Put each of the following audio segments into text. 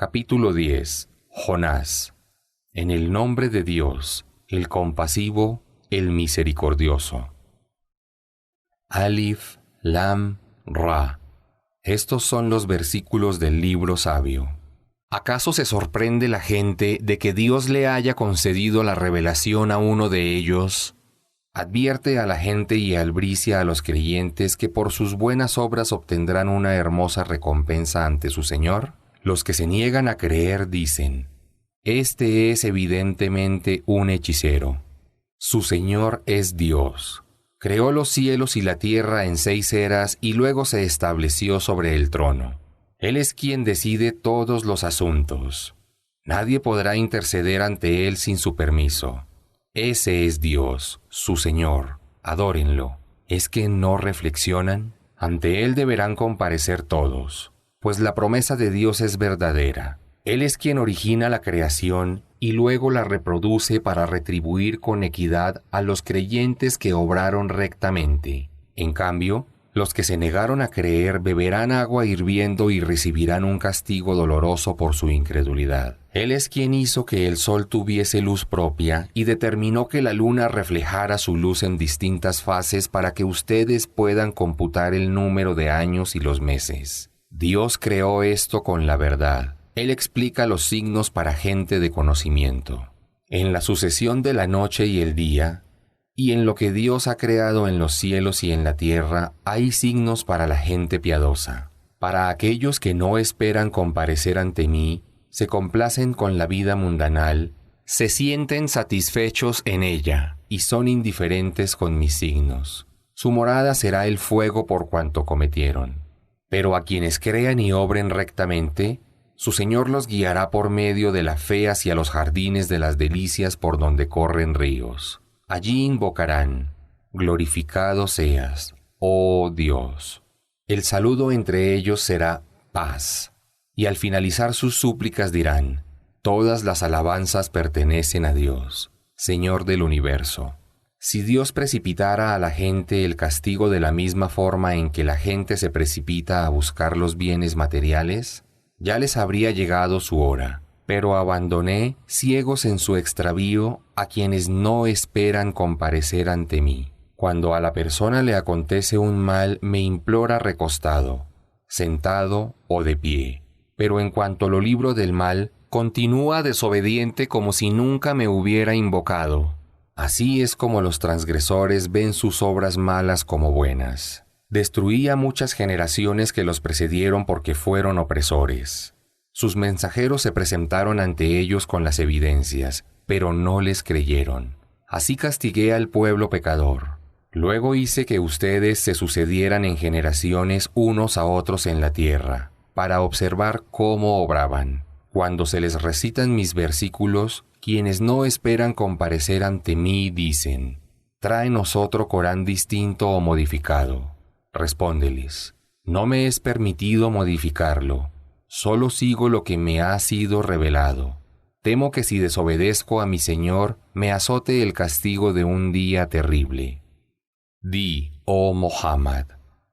Capítulo 10. Jonás. En el nombre de Dios, el compasivo, el misericordioso. Alif, Lam, Ra. Estos son los versículos del libro sabio. ¿Acaso se sorprende la gente de que Dios le haya concedido la revelación a uno de ellos? Advierte a la gente y albricia a los creyentes que por sus buenas obras obtendrán una hermosa recompensa ante su Señor. Los que se niegan a creer dicen: este es evidentemente un hechicero. Su Señor es Dios. Creó los cielos y la tierra en 6 eras y luego se estableció sobre el trono. Él es quien decide todos los asuntos. Nadie podrá interceder ante Él sin su permiso. Ese es Dios, su Señor. Adórenlo. ¿Es que no reflexionan? Ante Él deberán comparecer todos, pues la promesa de Dios es verdadera. Él es quien origina la creación y luego la reproduce para retribuir con equidad a los creyentes que obraron rectamente. En cambio, los que se negaron a creer beberán agua hirviendo y recibirán un castigo doloroso por su incredulidad. Él es quien hizo que el sol tuviese luz propia y determinó que la luna reflejara su luz en distintas fases para que ustedes puedan computar el número de años y los meses. Dios creó esto con la verdad. Él explica los signos para gente de conocimiento. En la sucesión de la noche y el día, y en lo que Dios ha creado en los cielos y en la tierra, hay signos para la gente piadosa. Para aquellos que no esperan comparecer ante mí, se complacen con la vida mundanal, se sienten satisfechos en ella, y son indiferentes con mis signos. Su morada será el fuego por cuanto cometieron. Pero a quienes crean y obren rectamente, su Señor los guiará por medio de la fe hacia los jardines de las delicias por donde corren ríos. Allí invocarán: glorificado seas, oh Dios. El saludo entre ellos será paz. Y al finalizar sus súplicas dirán: todas las alabanzas pertenecen a Dios, Señor del universo. Si Dios precipitara a la gente el castigo de la misma forma en que la gente se precipita a buscar los bienes materiales, ya les habría llegado su hora. Pero abandoné, ciegos en su extravío, a quienes no esperan comparecer ante mí. Cuando a la persona le acontece un mal, me implora recostado, sentado o de pie. Pero en cuanto lo libro del mal, continúa desobediente como si nunca me hubiera invocado. Así es como los transgresores ven sus obras malas como buenas. Destruí a muchas generaciones que los precedieron porque fueron opresores. Sus mensajeros se presentaron ante ellos con las evidencias, pero no les creyeron. Así castigué al pueblo pecador. Luego hice que ustedes se sucedieran en generaciones unos a otros en la tierra, para observar cómo obraban. Cuando se les recitan mis versículos, quienes no esperan comparecer ante mí dicen: tráenos otro Corán distinto o modificado. Respóndeles: no me es permitido modificarlo. Solo sigo lo que me ha sido revelado. Temo que si desobedezco a mi Señor, me azote el castigo de un día terrible. Di, oh Muhammad,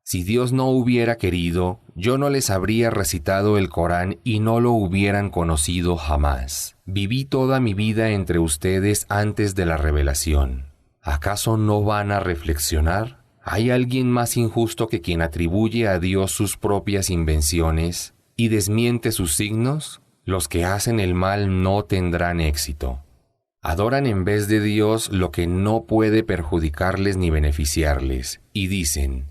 si Dios no hubiera querido, yo no les habría recitado el Corán y no lo hubieran conocido jamás. Viví toda mi vida entre ustedes antes de la revelación. ¿Acaso no van a reflexionar? ¿Hay alguien más injusto que quien atribuye a Dios sus propias invenciones y desmiente sus signos? Los que hacen el mal no tendrán éxito. Adoran en vez de Dios lo que no puede perjudicarles ni beneficiarles, y dicen: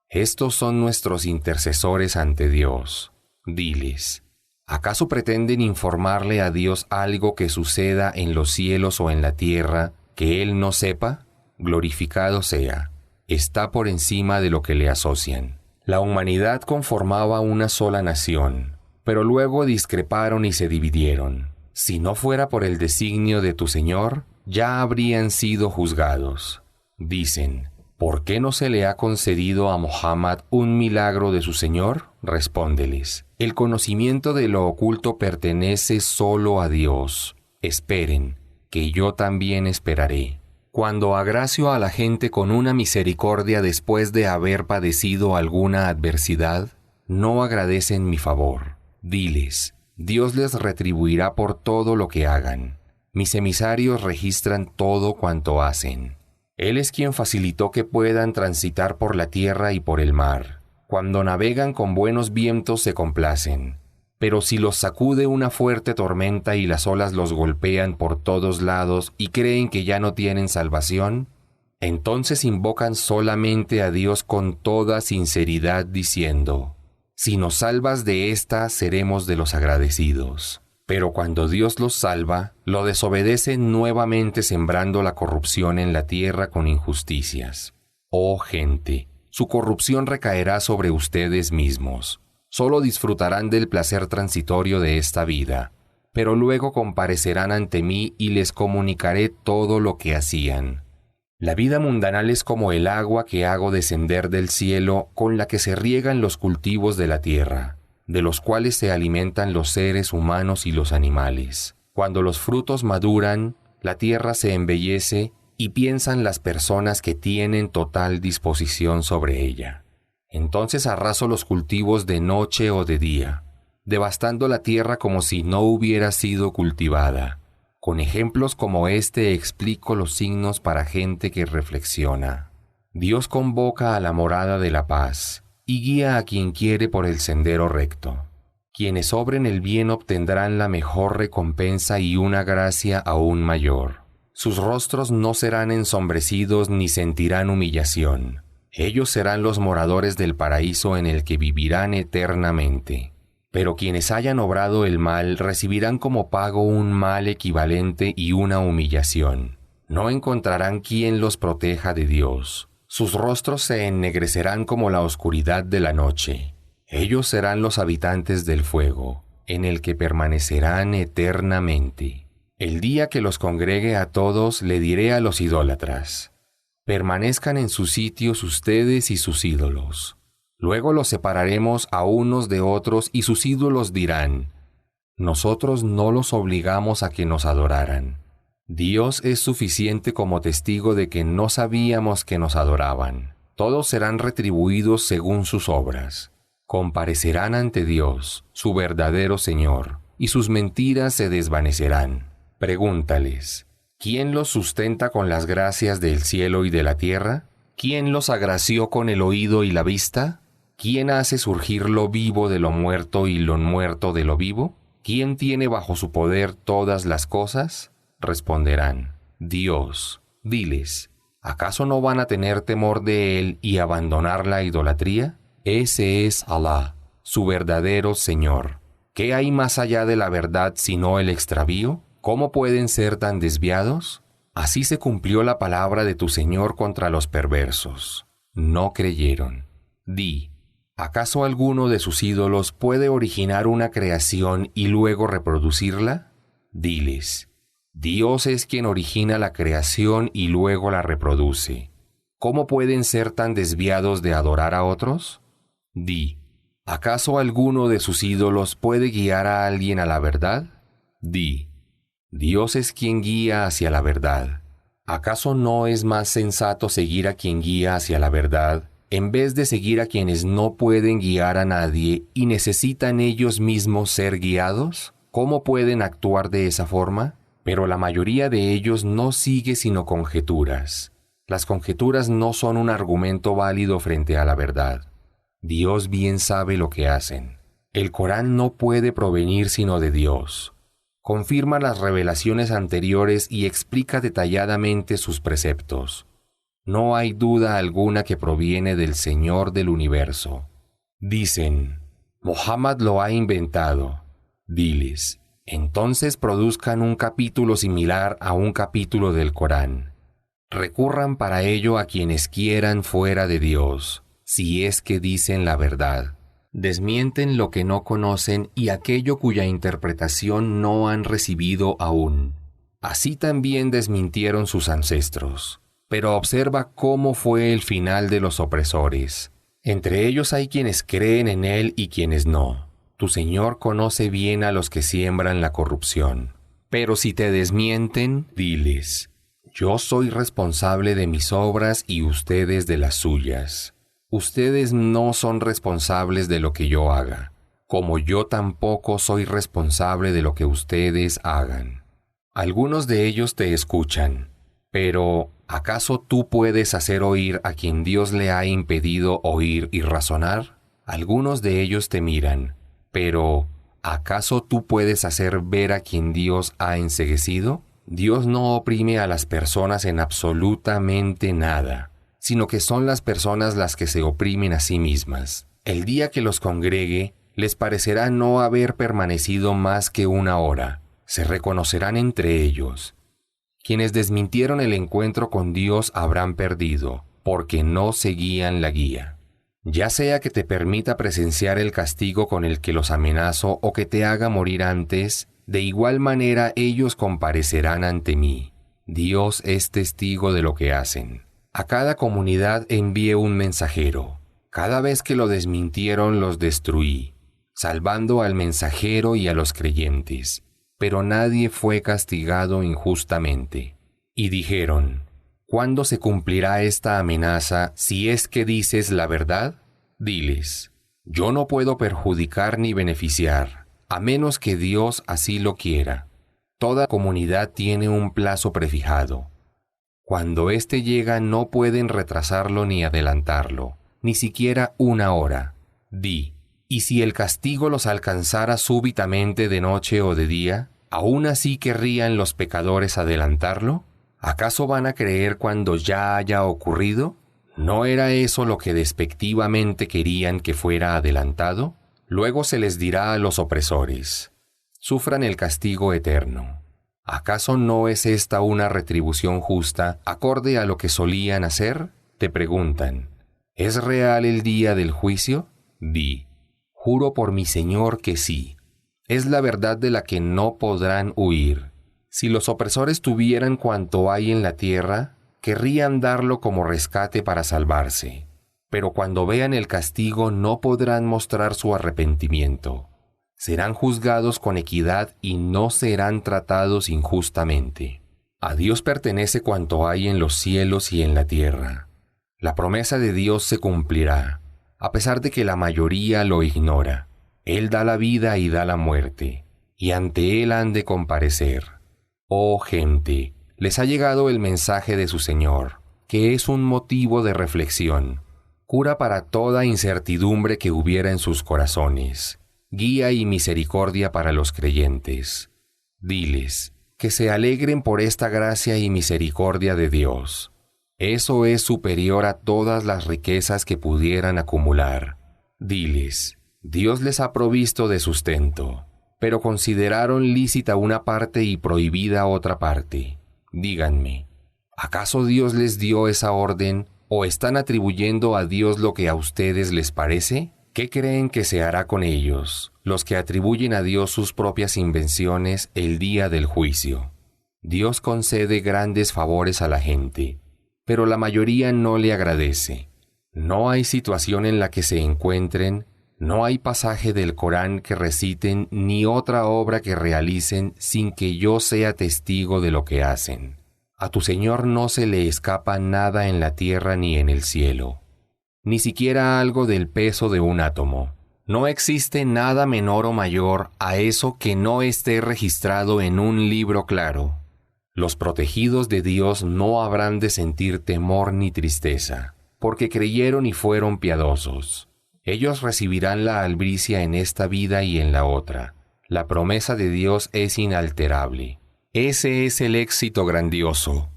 estos son nuestros intercesores ante Dios. Diles: ¿acaso pretenden informarle a Dios algo que suceda en los cielos o en la tierra que Él no sepa? Glorificado sea. Está por encima de lo que le asocian. La humanidad conformaba una sola nación, pero luego discreparon y se dividieron. Si no fuera por el designio de tu Señor, ya habrían sido juzgados. Dicen: ¿por qué no se le ha concedido a Muhammad un milagro de su Señor? Respóndeles: el conocimiento de lo oculto pertenece solo a Dios. Esperen, que yo también esperaré. Cuando agracio a la gente con una misericordia después de haber padecido alguna adversidad, no agradecen mi favor. Diles: Dios les retribuirá por todo lo que hagan. Mis emisarios registran todo cuanto hacen. Él es quien facilitó que puedan transitar por la tierra y por el mar. Cuando navegan con buenos vientos se complacen. Pero si los sacude una fuerte tormenta y las olas los golpean por todos lados y creen que ya no tienen salvación, entonces invocan solamente a Dios con toda sinceridad diciendo: si nos salvas de esta, seremos de los agradecidos. Pero cuando Dios los salva, lo desobedecen nuevamente sembrando la corrupción en la tierra con injusticias. Oh gente, su corrupción recaerá sobre ustedes mismos. Solo disfrutarán del placer transitorio de esta vida, pero luego comparecerán ante mí y les comunicaré todo lo que hacían. La vida mundanal es como el agua que hago descender del cielo, con la que se riegan los cultivos de la tierra, de los cuales se alimentan los seres humanos y los animales. Cuando los frutos maduran, la tierra se embellece y piensan las personas que tienen total disposición sobre ella. Entonces arraso los cultivos de noche o de día, devastando la tierra como si no hubiera sido cultivada. Con ejemplos como este explico los signos para gente que reflexiona. Dios convoca a la morada de la paz y guía a quien quiere por el sendero recto. Quienes obren el bien obtendrán la mejor recompensa y una gracia aún mayor. Sus rostros no serán ensombrecidos ni sentirán humillación. Ellos serán los moradores del paraíso en el que vivirán eternamente. Pero quienes hayan obrado el mal recibirán como pago un mal equivalente y una humillación. No encontrarán quien los proteja de Dios. Sus rostros se ennegrecerán como la oscuridad de la noche. Ellos serán los habitantes del fuego, en el que permanecerán eternamente. El día que los congregue a todos, le diré a los idólatras: permanezcan en sus sitios ustedes y sus ídolos. Luego los separaremos a unos de otros y sus ídolos dirán: nosotros no los obligamos a que nos adoraran. Dios es suficiente como testigo de que no sabíamos que nos adoraban. Todos serán retribuidos según sus obras. Comparecerán ante Dios, su verdadero Señor, y sus mentiras se desvanecerán. Pregúntales: ¿quién los sustenta con las gracias del cielo y de la tierra? ¿Quién los agració con el oído y la vista? ¿Quién hace surgir lo vivo de lo muerto y lo muerto de lo vivo? ¿Quién tiene bajo su poder todas las cosas? Responderán: Dios. Diles: ¿acaso no van a tener temor de Él y abandonar la idolatría? Ese es Alá, su verdadero Señor. ¿Qué hay más allá de la verdad sino el extravío? ¿Cómo pueden ser tan desviados? Así se cumplió la palabra de tu Señor contra los perversos. No creyeron. Di: ¿acaso alguno de sus ídolos puede originar una creación y luego reproducirla? Diles: Dios es quien origina la creación y luego la reproduce. ¿Cómo pueden ser tan desviados de adorar a otros? Di: ¿acaso alguno de sus ídolos puede guiar a alguien a la verdad? Di: Dios es quien guía hacia la verdad. ¿Acaso no es más sensato seguir a quien guía hacia la verdad, en vez de seguir a quienes no pueden guiar a nadie y necesitan ellos mismos ser guiados? ¿Cómo pueden actuar de esa forma? Pero la mayoría de ellos no sigue sino conjeturas. Las conjeturas no son un argumento válido frente a la verdad. Dios bien sabe lo que hacen. El Corán no puede provenir sino de Dios. Confirma las revelaciones anteriores y explica detalladamente sus preceptos. No hay duda alguna que proviene del Señor del universo. Dicen: Muhammad lo ha inventado. Diles: entonces produzcan un capítulo similar a un capítulo del Corán. Recurran para ello a quienes quieran fuera de Dios, si es que dicen la verdad. Desmienten lo que no conocen y aquello cuya interpretación no han recibido aún. Así también desmintieron sus ancestros. Pero observa cómo fue el final de los opresores. Entre ellos hay quienes creen en Él y quienes no. Tu Señor conoce bien a los que siembran la corrupción. Pero si te desmienten, diles: yo soy responsable de mis obras y ustedes de las suyas. Ustedes no son responsables de lo que yo haga. como yo tampoco soy responsable de lo que ustedes hagan. Algunos de ellos te escuchan, pero ¿acaso tú puedes hacer oír a quien Dios le ha impedido oír y razonar? Algunos de ellos te miran, pero ¿acaso tú puedes hacer ver a quien Dios ha enceguecido? Dios no oprime a las personas en absolutamente nada, sino que son las personas las que se oprimen a sí mismas. El día que los congregue, les parecerá no haber permanecido más que una hora. Se reconocerán entre ellos. Quienes desmintieron el encuentro con Dios habrán perdido, porque no seguían la guía. Ya sea que te permita presenciar el castigo con el que los amenazo o que te haga morir antes, de igual manera ellos comparecerán ante mí. Dios es testigo de lo que hacen. A cada comunidad envié un mensajero. Cada vez que lo desmintieron los destruí, salvando al mensajero y a los creyentes. Pero nadie fue castigado injustamente. Y dijeron, ¿cuándo se cumplirá esta amenaza si es que dices la verdad? Diles, yo no puedo perjudicar ni beneficiar, a menos que Dios así lo quiera. Toda comunidad tiene un plazo prefijado. Cuando éste llega no pueden retrasarlo ni adelantarlo, ni siquiera una hora. Di, ¿y si el castigo los alcanzara súbitamente de noche o de día, aún así querrían los pecadores adelantarlo? ¿Acaso van a creer cuando ya haya ocurrido? ¿No era eso lo que despectivamente querían que fuera adelantado? Luego se les dirá a los opresores, sufran el castigo eterno. ¿Acaso no es esta una retribución justa acorde a lo que solían hacer? Te preguntan, ¿es real el día del juicio? Di, juro por mi Señor que sí. Es la verdad de la que no podrán huir. Si los opresores tuvieran cuanto hay en la tierra, querrían darlo como rescate para salvarse. Pero cuando vean el castigo no podrán mostrar su arrepentimiento. Serán juzgados con equidad y no serán tratados injustamente. A Dios pertenece cuanto hay en los cielos y en la tierra. La promesa de Dios se cumplirá, a pesar de que la mayoría lo ignora. Él da la vida y da la muerte, y ante Él han de comparecer. Oh gente, les ha llegado el mensaje de su Señor, que es un motivo de reflexión, cura para toda incertidumbre que hubiera en sus corazones, guía y misericordia para los creyentes. Diles, que se alegren por esta gracia y misericordia de Dios. Eso es superior a todas las riquezas que pudieran acumular. Diles, Dios les ha provisto de sustento, pero consideraron lícita una parte y prohibida otra parte. Díganme, ¿acaso Dios les dio esa orden o están atribuyendo a Dios lo que a ustedes les parece? ¿Qué creen que se hará con ellos, los que atribuyen a Dios sus propias invenciones el día del juicio? Dios concede grandes favores a la gente, pero la mayoría no le agradece. No hay situación en la que se encuentren, no hay pasaje del Corán que reciten ni otra obra que realicen sin que yo sea testigo de lo que hacen. A tu Señor no se le escapa nada en la tierra ni en el cielo, ni siquiera algo del peso de un átomo. No existe nada menor o mayor a eso que no esté registrado en un libro claro. Los protegidos de Dios no habrán de sentir temor ni tristeza, porque creyeron y fueron piadosos. Ellos recibirán la albricia en esta vida y en la otra. La promesa de Dios es inalterable. Ese es el éxito grandioso.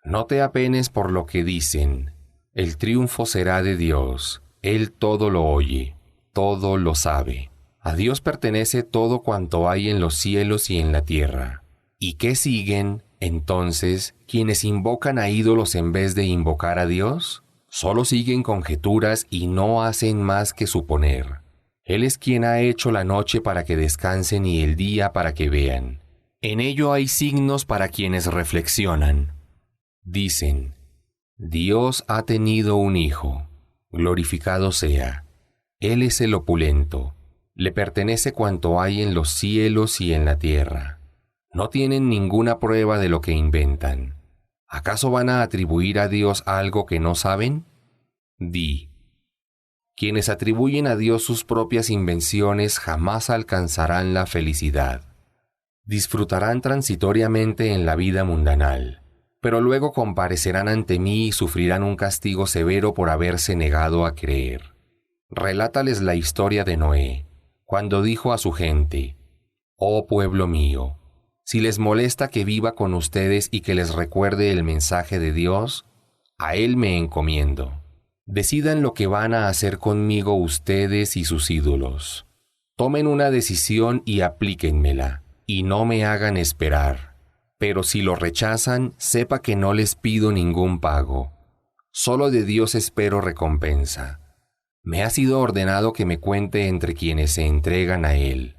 No te apenes por lo que dicen. El triunfo será de Dios. Él todo lo oye, todo lo sabe. A Dios pertenece todo cuanto hay en los cielos y en la tierra. ¿Y qué siguen, entonces, quienes invocan a ídolos en vez de invocar a Dios? Solo siguen conjeturas y no hacen más que suponer. Él es quien ha hecho la noche para que descansen y el día para que vean. En ello hay signos para quienes reflexionan. Dicen, Dios ha tenido un hijo, glorificado sea. Él es el opulento, le pertenece cuanto hay en los cielos y en la tierra. No tienen ninguna prueba de lo que inventan. ¿Acaso van a atribuir a Dios algo que no saben? Di, Quienes atribuyen a Dios sus propias invenciones jamás alcanzarán la felicidad. Disfrutarán transitoriamente en la vida mundanal, pero luego comparecerán ante mí y sufrirán un castigo severo por haberse negado a creer. Relátales la historia de Noé, cuando dijo a su gente: «Oh pueblo mío, si les molesta que viva con ustedes y que les recuerde el mensaje de Dios, a Él me encomiendo. Decidan lo que van a hacer conmigo ustedes y sus ídolos. Tomen una decisión y aplíquenmela, y no me hagan esperar. Pero si lo rechazan, sepa que no les pido ningún pago. Solo de Dios espero recompensa. Me ha sido ordenado que me cuente entre quienes se entregan a Él».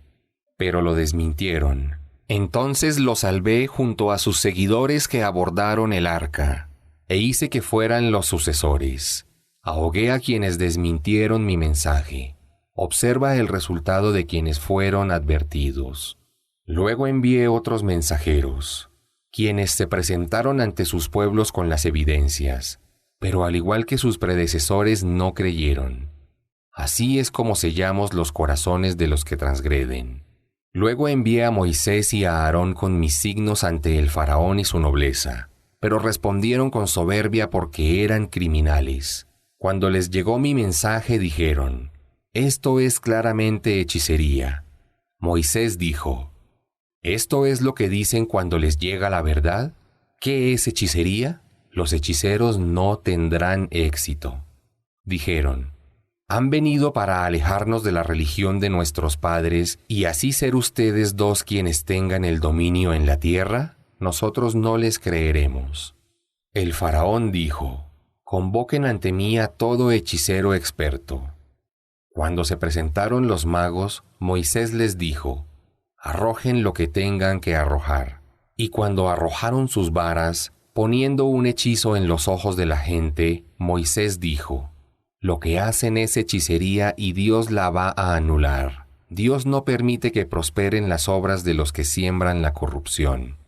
Pero lo desmintieron. Entonces lo salvé junto a sus seguidores que abordaron el arca, e hice que fueran los sucesores. Ahogué a quienes desmintieron mi mensaje. Observa el resultado de quienes fueron advertidos. Luego envié otros mensajeros, quienes se presentaron ante sus pueblos con las evidencias, pero al igual que sus predecesores no creyeron. Así es como sellamos los corazones de los que transgreden. Luego envié a Moisés y a Aarón con mis signos ante el faraón y su nobleza, pero respondieron con soberbia porque eran criminales. Cuando les llegó mi mensaje dijeron: «Esto es claramente hechicería». Moisés dijo: «¿Esto es lo que dicen cuando les llega la verdad? ¿Qué es hechicería? Los hechiceros no tendrán éxito». Dijeron: «¿Han venido para alejarnos de la religión de nuestros padres y así ser ustedes dos quienes tengan el dominio en la tierra? Nosotros no les creeremos». El faraón dijo: «Convoquen ante mí a todo hechicero experto». Cuando se presentaron los magos, Moisés les dijo: «Arrojen lo que tengan que arrojar». Y cuando arrojaron sus varas, poniendo un hechizo en los ojos de la gente, Moisés dijo: «Lo que hacen es hechicería y Dios la va a anular. Dios no permite que prosperen las obras de los que siembran la corrupción.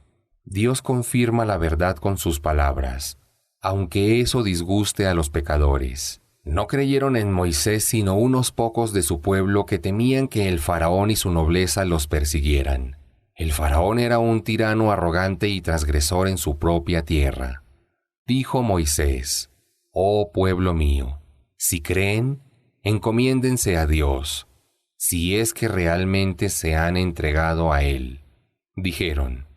Dios confirma la verdad con sus palabras, aunque eso disguste a los pecadores». No creyeron en Moisés sino unos pocos de su pueblo que temían que el faraón y su nobleza los persiguieran. El faraón era un tirano arrogante y transgresor en su propia tierra. Dijo Moisés: «Oh pueblo mío, si creen, encomiéndense a Dios, si es que realmente se han entregado a Él». Dijeron: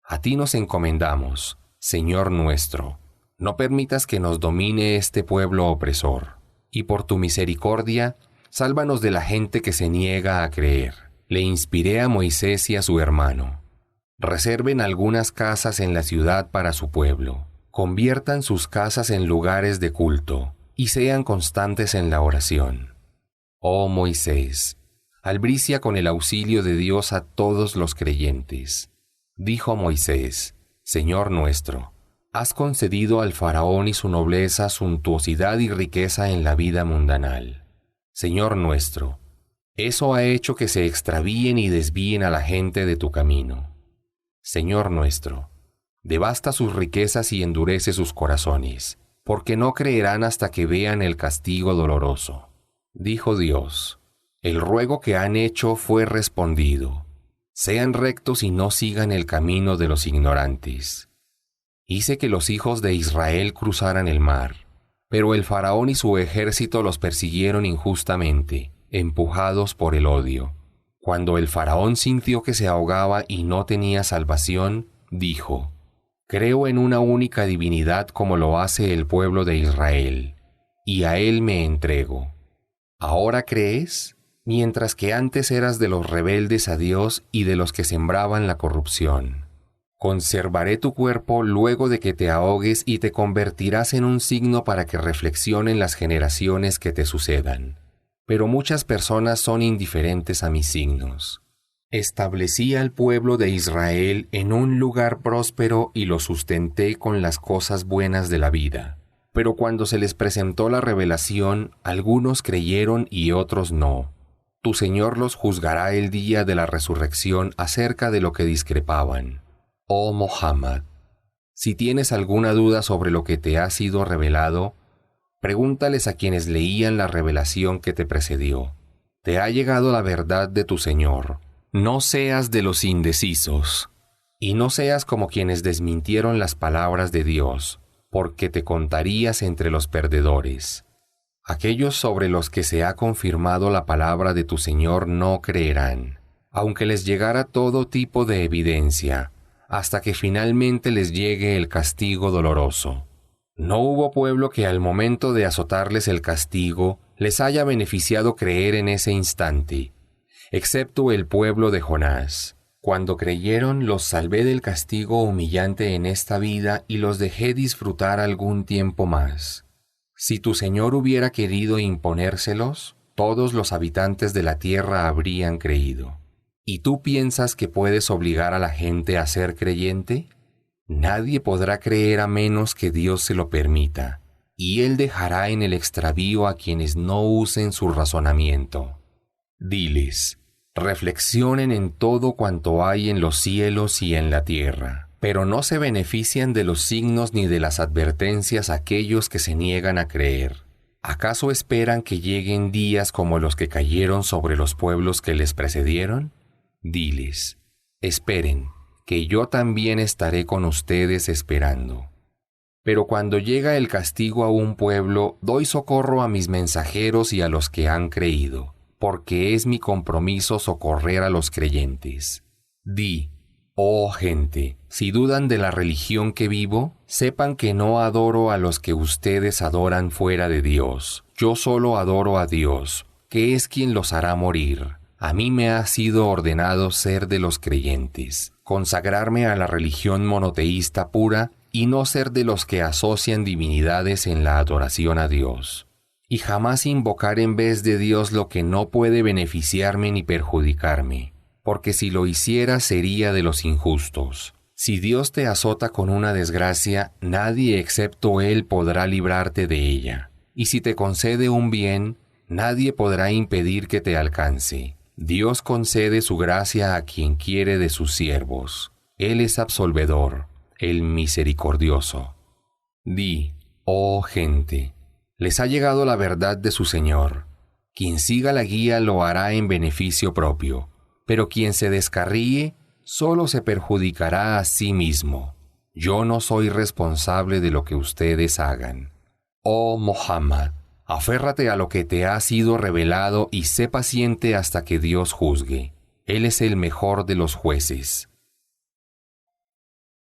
«A ti nos encomendamos, Señor nuestro. No permitas que nos domine este pueblo opresor, y por tu misericordia, sálvanos de la gente que se niega a creer». Le inspiré a Moisés y a su hermano: «Reserven algunas casas en la ciudad para su pueblo. Conviertan sus casas en lugares de culto, y sean constantes en la oración». Oh Moisés, albricia con el auxilio de Dios a todos los creyentes. Dijo Moisés: «Señor nuestro, has concedido al faraón y su nobleza suntuosidad y riqueza en la vida mundanal. Señor nuestro, eso ha hecho que se extravíen y desvíen a la gente de tu camino. Señor nuestro, devasta sus riquezas y endurece sus corazones, porque no creerán hasta que vean el castigo doloroso». Dijo Dios: «El ruego que han hecho fue respondido. Sean rectos y no sigan el camino de los ignorantes». Hice que los hijos de Israel cruzaran el mar, pero el faraón y su ejército los persiguieron injustamente, empujados por el odio. Cuando el faraón sintió que se ahogaba y no tenía salvación, dijo: «Creo en una única divinidad como lo hace el pueblo de Israel, y a él me entrego». ¿Ahora crees? Mientras que antes eras de los rebeldes a Dios y de los que sembraban la corrupción. Conservaré tu cuerpo luego de que te ahogues y te convertirás en un signo para que reflexionen las generaciones que te sucedan. Pero muchas personas son indiferentes a mis signos. Establecí al pueblo de Israel en un lugar próspero y lo sustenté con las cosas buenas de la vida. Pero cuando se les presentó la revelación, algunos creyeron y otros no. Tu Señor los juzgará el día de la resurrección acerca de lo que discrepaban. Oh Muhammad, si tienes alguna duda sobre lo que te ha sido revelado, Pregúntales a quienes leían la revelación que te precedió. Te ha llegado la verdad de tu Señor. No seas de los indecisos, y no seas como quienes desmintieron las palabras de Dios, porque te contarías entre los perdedores. Aquellos sobre los que se ha confirmado la palabra de tu Señor no creerán, aunque les llegara todo tipo de evidencia, hasta que finalmente les llegue el castigo doloroso. No hubo pueblo que al momento de azotarles el castigo les haya beneficiado creer en ese instante, excepto el pueblo de Jonás. Cuando creyeron, los salvé del castigo humillante en esta vida y los dejé disfrutar algún tiempo más. Si tu Señor hubiera querido imponérselos, todos los habitantes de la tierra habrían creído. ¿Y tú piensas que puedes obligar a la gente a ser creyente? Nadie podrá creer a menos que Dios se lo permita, y Él dejará en el extravío a quienes no usen su razonamiento. Diles, reflexionen en todo cuanto hay en los cielos y en la tierra, pero no se benefician de los signos ni de las advertencias aquellos que se niegan a creer. ¿Acaso esperan que lleguen días como los que cayeron sobre los pueblos que les precedieron? Diles, esperen, que yo también estaré con ustedes esperando. Pero cuando llega el castigo a un pueblo, doy socorro a mis mensajeros y a los que han creído, porque es mi compromiso socorrer a los creyentes. Di, oh gente, si dudan de la religión que vivo, sepan que no adoro a los que ustedes adoran fuera de Dios. Yo solo adoro a Dios, que es quien los hará morir. A mí me ha sido ordenado ser de los creyentes, consagrarme a la religión monoteísta pura y no ser de los que asocian divinidades en la adoración a Dios. Y jamás invocar en vez de Dios lo que no puede beneficiarme ni perjudicarme, porque si lo hiciera sería de los injustos. Si Dios te azota con una desgracia, nadie excepto Él podrá librarte de ella. Y si te concede un bien, nadie podrá impedir que te alcance. Dios concede su gracia a quien quiere de sus siervos. Él es absolvedor, el misericordioso. Di, oh gente, les ha llegado la verdad de su Señor. Quien siga la guía lo hará en beneficio propio, pero quien se descarríe solo se perjudicará a sí mismo. Yo no soy responsable de lo que ustedes hagan. Oh Muhammad, aférrate a lo que te ha sido revelado y sé paciente hasta que Dios juzgue. Él es el mejor de los jueces.